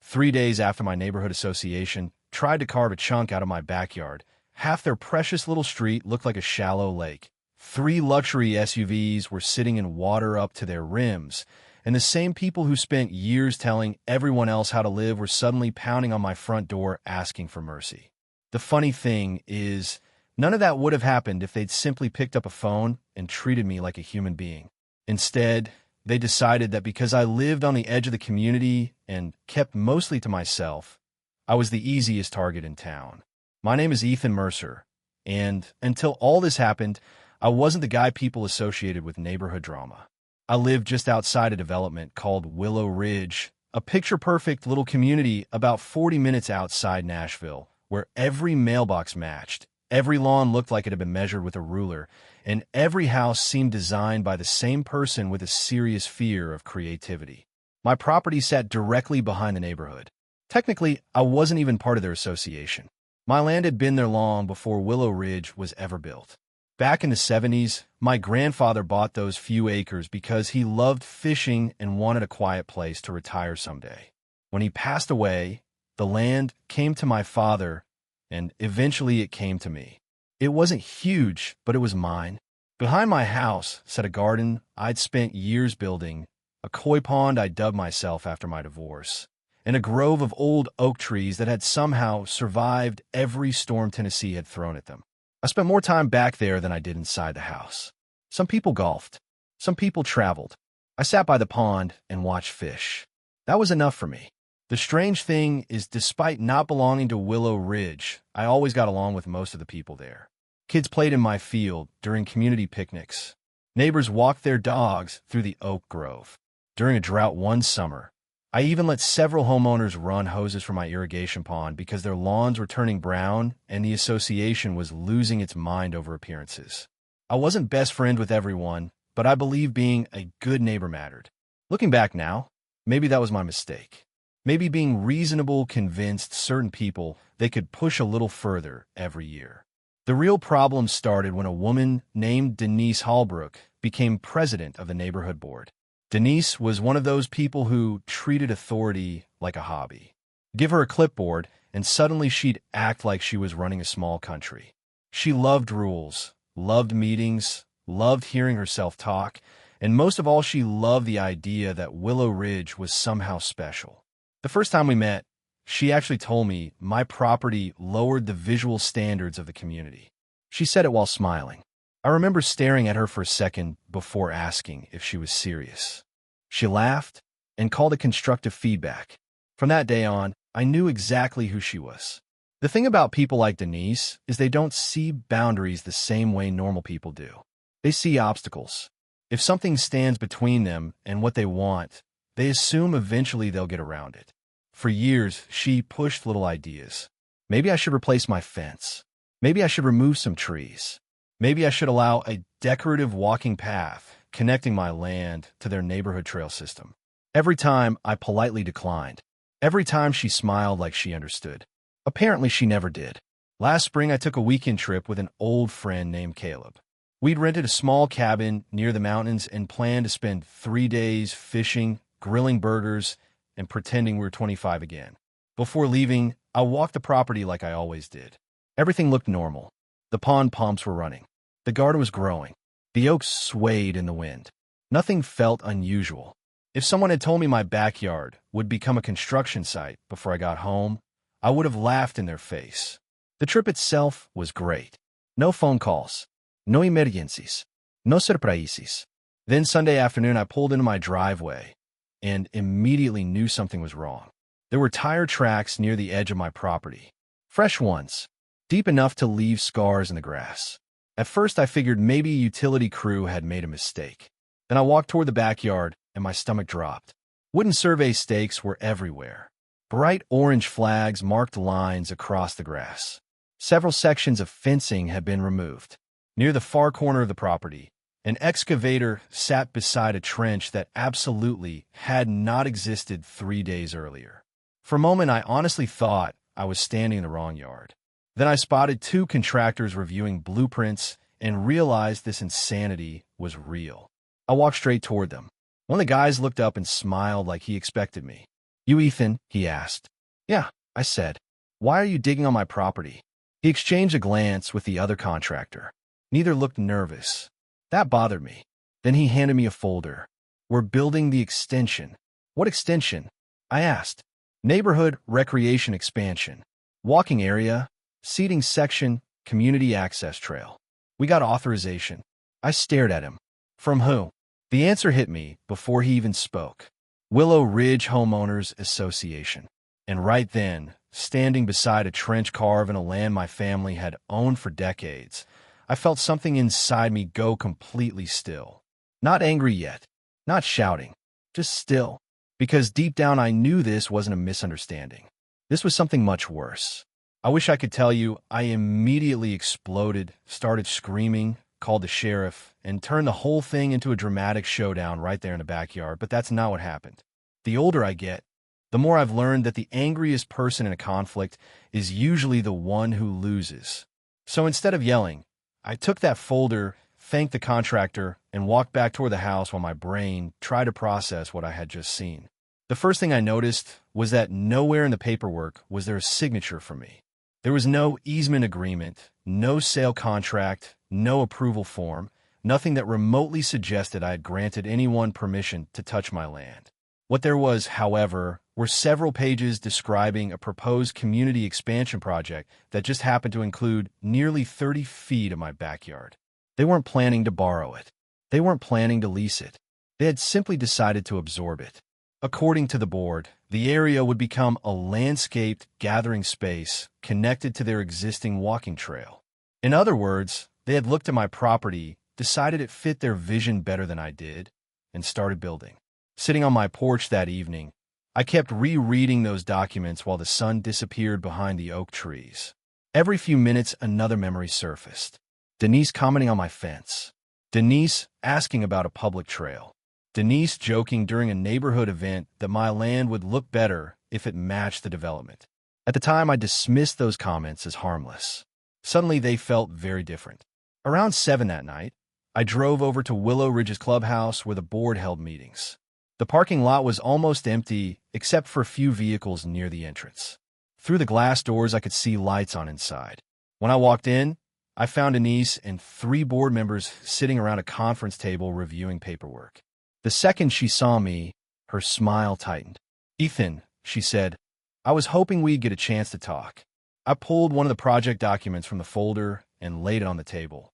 3 days after my neighborhood association tried to carve a chunk out of my backyard, half their precious little street looked like a shallow lake. 3 luxury SUVs were sitting in water up to their rims, and the same people who spent years telling everyone else how to live were suddenly pounding on my front door asking for mercy. The funny thing is, none of that would have happened if they'd simply picked up a phone and treated me like a human being. Instead, they decided that because I lived on the edge of the community and kept mostly to myself, I was the easiest target in town. My name is Ethan Mercer, and until all this happened, I wasn't the guy people associated with neighborhood drama. I lived just outside a development called Willow Ridge, a picture-perfect little community about 40 minutes outside Nashville, where every mailbox matched, every lawn looked like it had been measured with a ruler, and every house seemed designed by the same person with a serious fear of creativity. My property sat directly behind the neighborhood. Technically, I wasn't even part of their association. My land had been there long before Willow Ridge was ever built. Back in the 70s, my grandfather bought those few acres because he loved fishing and wanted a quiet place to retire someday. When he passed away, the land came to my father, and eventually it came to me. It wasn't huge, but it was mine. Behind my house sat a garden I'd spent years building, a koi pond I dubbed myself after my divorce, and a grove of old oak trees that had somehow survived every storm Tennessee had thrown at them. I spent more time back there than I did inside the house. Some people golfed. Some people traveled. I sat by the pond and watched fish. That was enough for me. The strange thing is, despite not belonging to Willow Ridge, I always got along with most of the people there. Kids played in my field during community picnics. Neighbors walked their dogs through the oak grove. During a drought one summer, I even let several homeowners run hoses from my irrigation pond because their lawns were turning brown and the association was losing its mind over appearances. I wasn't best friend with everyone, but I believe being a good neighbor mattered. Looking back now, maybe that was my mistake. Maybe being reasonable convinced certain people they could push a little further every year. The real problem started when a woman named Denise Hallbrook became president of the neighborhood board. Denise was one of those people who treated authority like a hobby. Give her a clipboard, and suddenly she'd act like she was running a small country. She loved rules, loved meetings, loved hearing herself talk, and most of all, she loved the idea that Willow Ridge was somehow special. The first time we met, she actually told me my property lowered the visual standards of the community. She said it while smiling. I remember staring at her for a second before asking if she was serious. She laughed and called it constructive feedback. From that day on, I knew exactly who she was. The thing about people like Denise is they don't see boundaries the same way normal people do. They see obstacles. If something stands between them and what they want, they assume eventually they'll get around it. For years, she pushed little ideas. Maybe I should replace my fence. Maybe I should remove some trees. Maybe I should allow a decorative walking path connecting my land to their neighborhood trail system. Every time, I politely declined. Every time, she smiled like she understood. Apparently, she never did. Last spring, I took a weekend trip with an old friend named Caleb. We'd rented a small cabin near the mountains and planned to spend 3 days fishing, grilling burgers, and pretending we were 25 again. Before leaving, I walked the property like I always did. Everything looked normal. The pond pumps were running. The garden was growing. The oaks swayed in the wind. Nothing felt unusual. If someone had told me my backyard would become a construction site before I got home, I would have laughed in their face. The trip itself was great. No phone calls. No emergencies. No surprises. Then Sunday afternoon, I pulled into my driveway and immediately knew something was wrong. There were tire tracks near the edge of my property. Fresh ones, deep enough to leave scars in the grass. At first, I figured maybe a utility crew had made a mistake. Then I walked toward the backyard, and my stomach dropped. Wooden survey stakes were everywhere. Bright orange flags marked lines across the grass. Several sections of fencing had been removed. Near the far corner of the property, an excavator sat beside a trench that absolutely had not existed 3 days earlier. For a moment, I honestly thought I was standing in the wrong yard. Then I spotted 2 contractors reviewing blueprints and realized this insanity was real. I walked straight toward them. One of the guys looked up and smiled like he expected me. "You Ethan?" he asked. "Yeah," I said. "Why are you digging on my property?" He exchanged a glance with the other contractor. Neither looked nervous. That bothered me. Then he handed me a folder. "We're building the extension." "What extension?" I asked. "Neighborhood recreation expansion. Walking area, seating section, community access trail. We got authorization." I stared at him. "From who?" The answer hit me before he even spoke. Willow Ridge Homeowners Association. And right then, standing beside a trench carve in a land my family had owned for decades, I felt something inside me go completely still. Not angry yet, not shouting, just still. Because deep down I knew this wasn't a misunderstanding. This was something much worse. I wish I could tell you I immediately exploded, started screaming, called the sheriff, and turned the whole thing into a dramatic showdown right there in the backyard, but that's not what happened. The older I get, the more I've learned that the angriest person in a conflict is usually the one who loses. So instead of yelling, I took that folder, thanked the contractor, and walked back toward the house while my brain tried to process what I had just seen. The first thing I noticed was that nowhere in the paperwork was there a signature for me. There was no easement agreement, no sale contract, no approval form, nothing that remotely suggested I had granted anyone permission to touch my land. What there was, however, were several pages describing a proposed community expansion project that just happened to include nearly 30 feet of my backyard. They weren't planning to borrow it. They weren't planning to lease it. They had simply decided to absorb it. According to the board, the area would become a landscaped gathering space connected to their existing walking trail. In other words, they had looked at my property, decided it fit their vision better than I did, and started building. Sitting on my porch that evening, I kept rereading those documents while the sun disappeared behind the oak trees. Every few minutes, another memory surfaced. Denise commenting on my fence. Denise asking about a public trail. Denise joking during a neighborhood event that my land would look better if it matched the development. At the time, I dismissed those comments as harmless. Suddenly, they felt very different. Around 7 that night, I drove over to Willow Ridge's clubhouse where the board held meetings. The parking lot was almost empty, except for a few vehicles near the entrance. Through the glass doors, I could see lights on inside. When I walked in, I found Denise and 3 board members sitting around a conference table reviewing paperwork. The second she saw me, her smile tightened. "Ethan," she said, "I was hoping we'd get a chance to talk." I pulled one of the project documents from the folder and laid it on the table.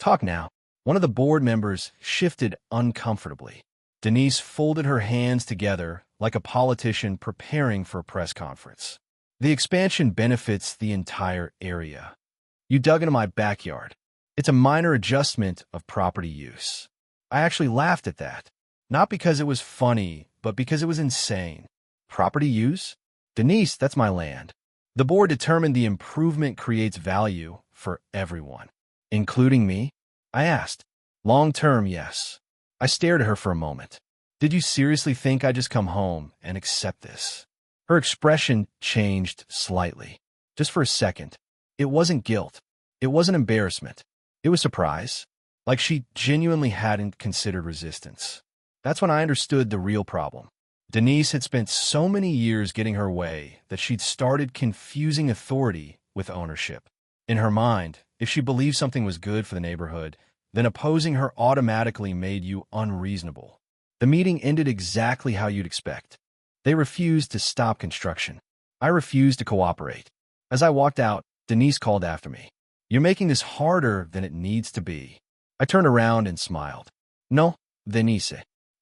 "Talk now." One of the board members shifted uncomfortably. Denise folded her hands together like a politician preparing for a press conference. "The expansion benefits the entire area. You dug into my backyard. It's a minor adjustment of property use." I actually laughed at that. Not because it was funny, but because it was insane. Property use? Denise, that's my land. The board determined the improvement creates value for everyone. Including me? I asked. Long term, yes. I stared at her for a moment. Did you seriously think I'd just come home and accept this? Her expression changed slightly. Just for a second. It wasn't guilt. It wasn't embarrassment. It was surprise. Like she genuinely hadn't considered resistance. That's when I understood the real problem. Denise had spent so many years getting her way that she'd started confusing authority with ownership. In her mind, if she believed something was good for the neighborhood, then opposing her automatically made you unreasonable. The meeting ended exactly how you'd expect. They refused to stop construction. I refused to cooperate. As I walked out, Denise called after me. "You're making this harder than it needs to be." I turned around and smiled. "No, Denise.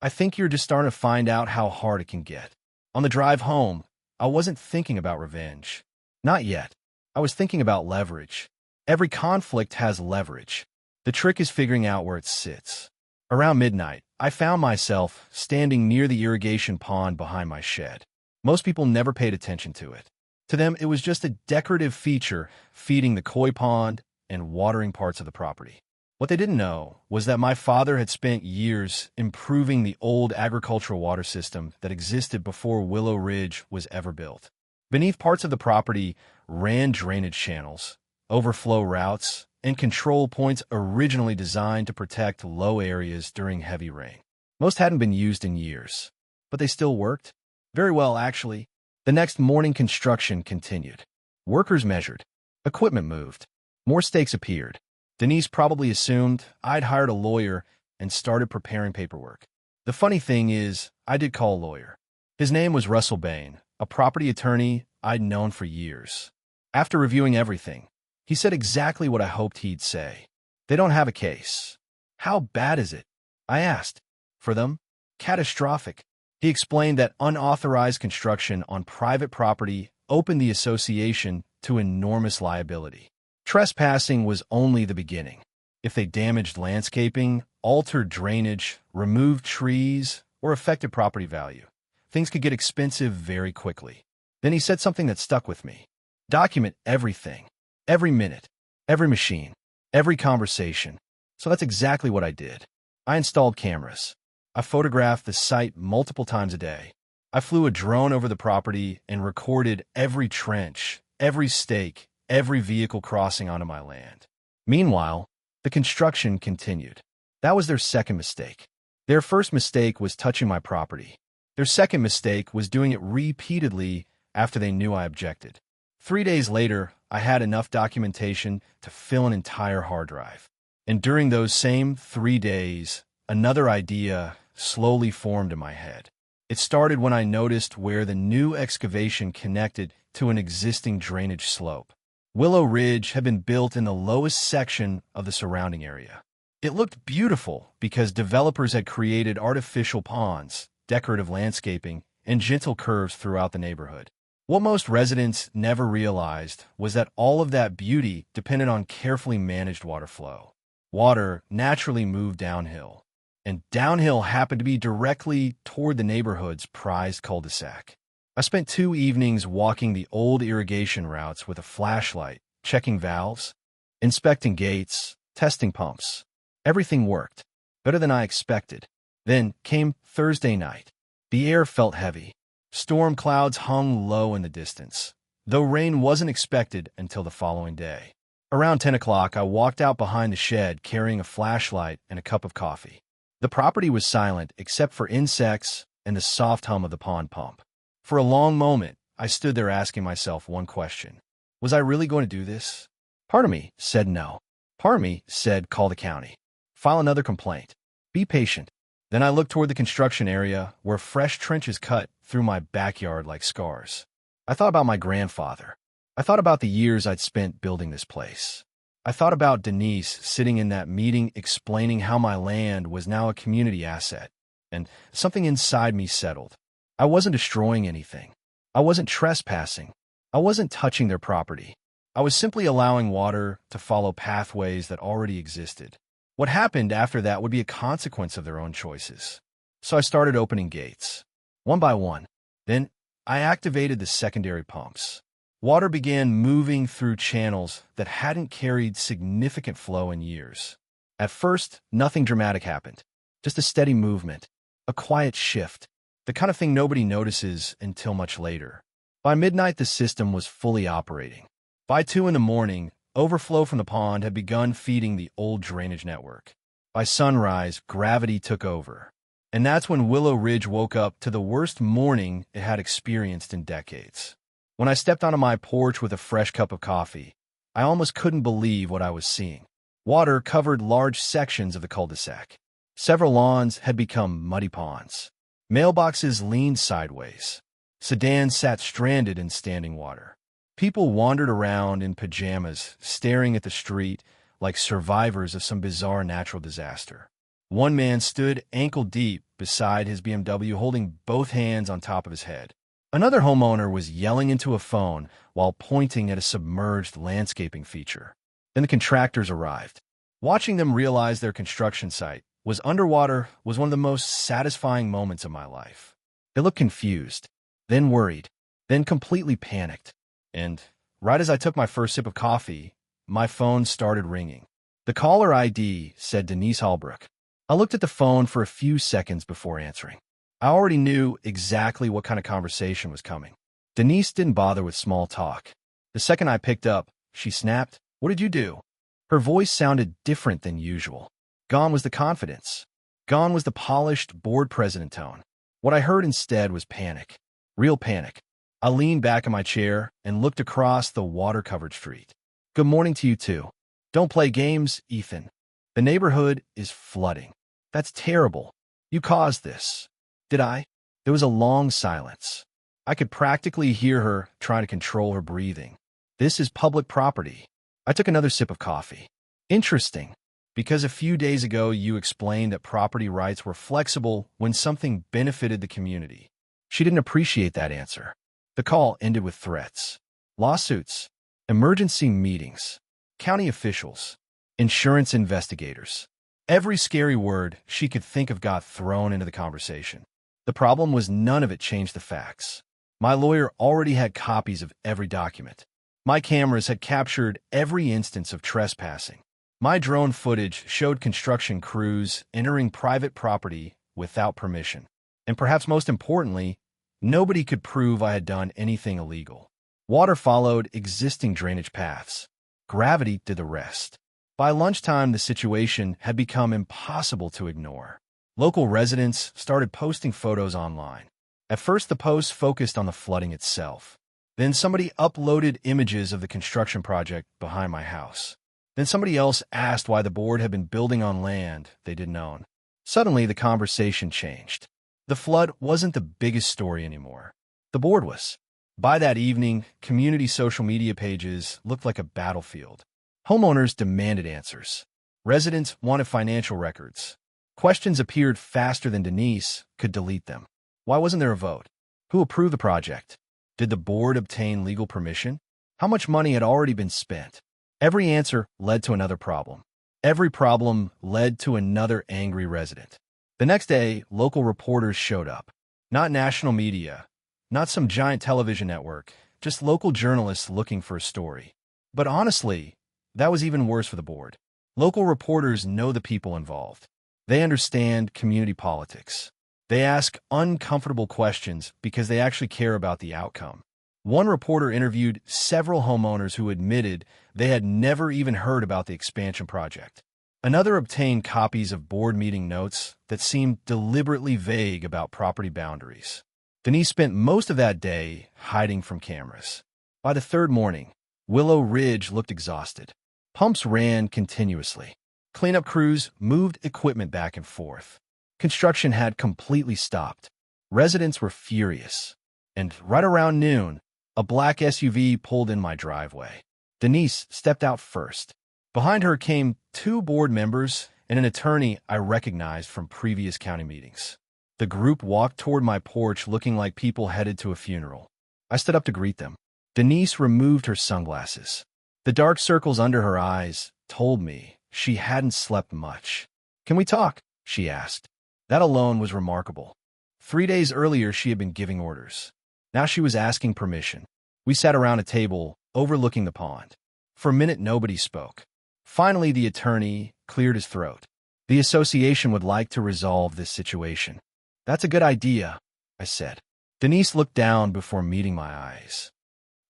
I think you're just starting to find out how hard it can get." On the drive home, I wasn't thinking about revenge. Not yet. I was thinking about leverage. Every conflict has leverage. The trick is figuring out where it sits. Around midnight, I found myself standing near the irrigation pond behind my shed. Most people never paid attention to it. To them, it was just a decorative feature feeding the koi pond and watering parts of the property. What they didn't know was that my father had spent years improving the old agricultural water system that existed before Willow Ridge was ever built. Beneath parts of the property ran drainage channels, overflow routes, and control points originally designed to protect low areas during heavy rain. Most hadn't been used in years, but they still worked. Very well, actually. The next morning, construction continued. Workers measured. Equipment moved. More stakes appeared. Denise probably assumed I'd hired a lawyer and started preparing paperwork. The funny thing is, I did call a lawyer. His name was Russell Bain, a property attorney I'd known for years. After reviewing everything, he said exactly what I hoped he'd say. They don't have a case. How bad is it? I asked. For them? Catastrophic. He explained that unauthorized construction on private property opened the association to enormous liability. Trespassing was only the beginning. If they damaged landscaping, altered drainage, removed trees, or affected property value, things could get expensive very quickly. Then he said something that stuck with me. Document everything. Every minute. Every machine. Every conversation. So that's exactly what I did. I installed cameras. I photographed the site multiple times a day. I flew a drone over the property and recorded every trench, every stake, every vehicle crossing onto my land. Meanwhile, the construction continued. That was their second mistake. Their first mistake was touching my property. Their second mistake was doing it repeatedly after they knew I objected. 3 days later, I had enough documentation to fill an entire hard drive. And during those same 3 days, another idea slowly formed in my head. It started when I noticed where the new excavation connected to an existing drainage slope. Willow Ridge had been built in the lowest section of the surrounding area. It looked beautiful because developers had created artificial ponds, decorative landscaping, and gentle curves throughout the neighborhood. What most residents never realized was that all of that beauty depended on carefully managed water flow. Water naturally moved downhill, and downhill happened to be directly toward the neighborhood's prized cul-de-sac. I spent 2 evenings walking the old irrigation routes with a flashlight, checking valves, inspecting gates, testing pumps. Everything worked, better than I expected. Then came Thursday night. The air felt heavy. Storm clouds hung low in the distance, though rain wasn't expected until the following day. Around 10 o'clock, I walked out behind the shed carrying a flashlight and a cup of coffee. The property was silent except for insects and the soft hum of the pond pump. For a long moment, I stood there asking myself one question. Was I really going to do this? Part of me said no. Part of me said call the county. File another complaint. Be patient. Then I looked toward the construction area where fresh trenches cut through my backyard like scars. I thought about my grandfather. I thought about the years I'd spent building this place. I thought about Denise sitting in that meeting explaining how my land was now a community asset, and something inside me settled. I wasn't destroying anything. I wasn't trespassing. I wasn't touching their property. I was simply allowing water to follow pathways that already existed. What happened after that would be a consequence of their own choices. So I started opening gates, one by one. Then I activated the secondary pumps. Water began moving through channels that hadn't carried significant flow in years. At first, nothing dramatic happened. Just a steady movement, a quiet shift, the kind of thing nobody notices until much later. By midnight, the system was fully operating. By 2 in the morning, overflow from the pond had begun feeding the old drainage network. By sunrise, gravity took over. And that's when Willow Ridge woke up to the worst morning it had experienced in decades. When I stepped onto my porch with a fresh cup of coffee, I almost couldn't believe what I was seeing. Water covered large sections of the cul-de-sac. Several lawns had become muddy ponds. Mailboxes leaned sideways. Sedans sat stranded in standing water. People wandered around in pajamas, staring at the street like survivors of some bizarre natural disaster. One man stood ankle-deep beside his BMW, holding both hands on top of his head. Another homeowner was yelling into a phone while pointing at a submerged landscaping feature. Then the contractors arrived. Watching them realize their construction site was underwater was one of the most satisfying moments of my life. They looked confused, then worried, then completely panicked. And right as I took my first sip of coffee, my phone started ringing. The caller ID said Denise Holbrook. I looked at the phone for a few seconds before answering. I already knew exactly what kind of conversation was coming. Denise didn't bother with small talk. The second I picked up, she snapped, "What did you do?" Her voice sounded different than usual. Gone was the confidence. Gone was the polished board president tone. What I heard instead was panic. Real panic. I leaned back in my chair and looked across the water-covered street. Good morning to you too. Don't play games, Ethan. The neighborhood is flooding. That's terrible. You caused this. Did I? There was a long silence. I could practically hear her trying to control her breathing. This is public property. I took another sip of coffee. Interesting. Because a few days ago you explained that property rights were flexible when something benefited the community. She didn't appreciate that answer. The call ended with threats, lawsuits, emergency meetings, county officials, insurance investigators. Every scary word she could think of got thrown into the conversation. The problem was none of it changed the facts. My lawyer already had copies of every document. My cameras had captured every instance of trespassing. My drone footage showed construction crews entering private property without permission. And perhaps most importantly, nobody could prove I had done anything illegal. Water followed existing drainage paths. Gravity did the rest. By lunchtime, the situation had become impossible to ignore. Local residents started posting photos online. At first, the posts focused on the flooding itself. Then somebody uploaded images of the construction project behind my house. Then somebody else asked why the board had been building on land they didn't own. Suddenly, the conversation changed. The flood wasn't the biggest story anymore. The board was. By that evening, community social media pages looked like a battlefield. Homeowners demanded answers. Residents wanted financial records. Questions appeared faster than Denise could delete them. Why wasn't there a vote? Who approved the project? Did the board obtain legal permission? How much money had already been spent? Every answer led to another problem. Every problem led to another angry resident. The next day, local reporters showed up. Not national media, not some giant television network, just local journalists looking for a story. But honestly, that was even worse for the board. Local reporters know the people involved. They understand community politics. They ask uncomfortable questions because they actually care about the outcome. One reporter interviewed several homeowners who admitted they had never even heard about the expansion project. Another obtained copies of board meeting notes that seemed deliberately vague about property boundaries. Denise spent most of that day hiding from cameras. By the third morning, Willow Ridge looked exhausted. Pumps ran continuously. Cleanup crews moved equipment back and forth. Construction had completely stopped. Residents were furious. And right around noon, a black SUV pulled in my driveway. Denise stepped out first. Behind her came two board members and an attorney I recognized from previous county meetings. The group walked toward my porch looking like people headed to a funeral. I stood up to greet them. Denise removed her sunglasses. The dark circles under her eyes told me she hadn't slept much. "Can we talk?" she asked. That alone was remarkable. 3 days earlier, she had been giving orders. Now she was asking permission. We sat around a table overlooking the pond. For a minute, nobody spoke. Finally, the attorney cleared his throat. The association would like to resolve this situation. "That's a good idea," I said. Denise looked down before meeting my eyes.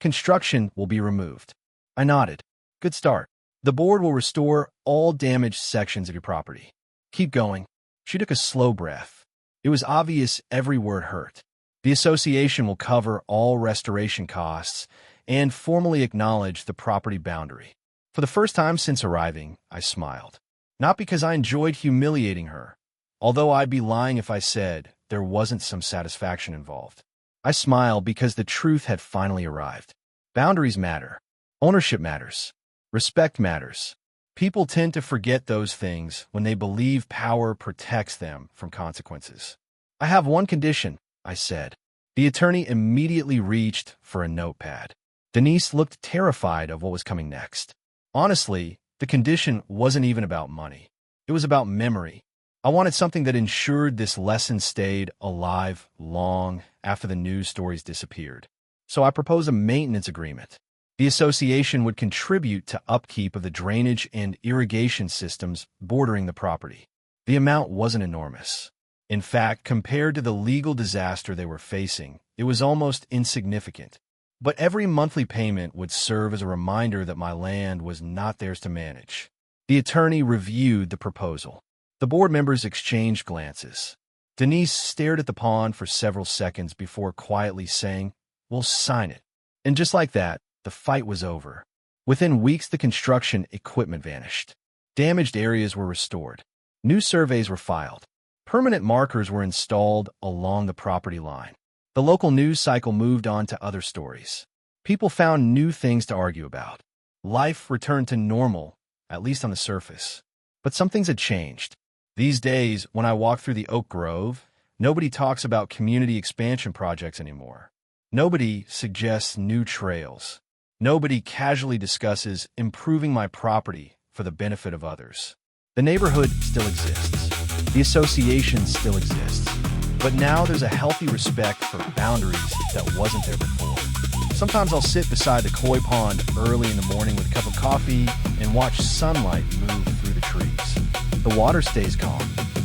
"Construction will be removed." I nodded. "Good start. The board will restore all damaged sections of your property. Keep going." She took a slow breath. It was obvious every word hurt. "The association will cover all restoration costs and formally acknowledge the property boundary." For the first time since arriving, I smiled. Not because I enjoyed humiliating her, although I'd be lying if I said there wasn't some satisfaction involved. I smiled because the truth had finally arrived. Boundaries matter. Ownership matters. Respect matters. People tend to forget those things when they believe power protects them from consequences. "I have one condition," I said. The attorney immediately reached for a notepad. Denise looked terrified of what was coming next. Honestly, the condition wasn't even about money. It was about memory. I wanted something that ensured this lesson stayed alive long after the news stories disappeared. So I proposed a maintenance agreement. The association would contribute to upkeep of the drainage and irrigation systems bordering the property. The amount wasn't enormous. In fact, compared to the legal disaster they were facing, it was almost insignificant. But every monthly payment would serve as a reminder that my land was not theirs to manage. The attorney reviewed the proposal. The board members exchanged glances. Denise stared at the pond for several seconds before quietly saying, "We'll sign it." And just like that, the fight was over. Within weeks, the construction equipment vanished. Damaged areas were restored. New surveys were filed. Permanent markers were installed along the property line. The local news cycle moved on to other stories. People found new things to argue about. Life returned to normal, at least on the surface. But some things had changed. These days, when I walk through the Oak Grove, nobody talks about community expansion projects anymore. Nobody suggests new trails. Nobody casually discusses improving my property for the benefit of others. The neighborhood still exists. The association still exists. But now there's a healthy respect for boundaries that wasn't there before. Sometimes I'll sit beside the koi pond early in the morning with a cup of coffee and watch sunlight move through the trees. The water stays calm.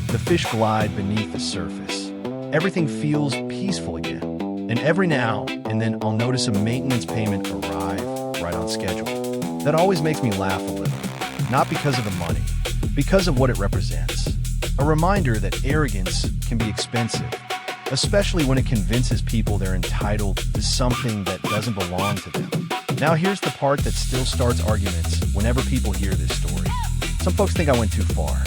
The fish glide beneath the surface. Everything feels peaceful again. And every now and then I'll notice a maintenance payment arrive right on schedule. That always makes me laugh a little. Not because of the money, because of what it represents. A reminder that arrogance can be expensive, especially when it convinces people they're entitled to something that doesn't belong to them. Now here's the part that still starts arguments whenever people hear this story. Some folks think I went too far.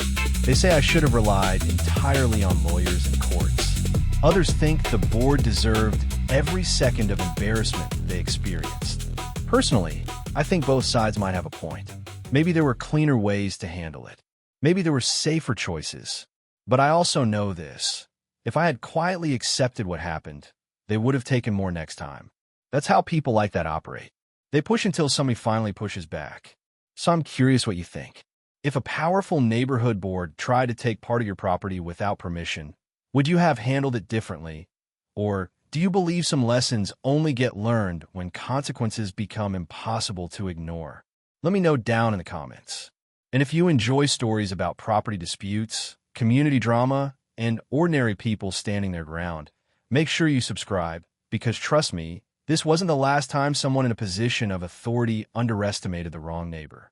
They say I should have relied entirely on lawyers and courts. Others think the board deserved every second of embarrassment they experienced. Personally, I think both sides might have a point. Maybe there were cleaner ways to handle it. Maybe there were safer choices. But I also know this. If I had quietly accepted what happened, they would have taken more next time. That's how people like that operate. They push until somebody finally pushes back. So I'm curious what you think. If a powerful neighborhood board tried to take part of your property without permission, would you have handled it differently? Or do you believe some lessons only get learned when consequences become impossible to ignore? Let me know down in the comments. And if you enjoy stories about property disputes, community drama, and ordinary people standing their ground, make sure you subscribe, because trust me, this wasn't the last time someone in a position of authority underestimated the wrong neighbor.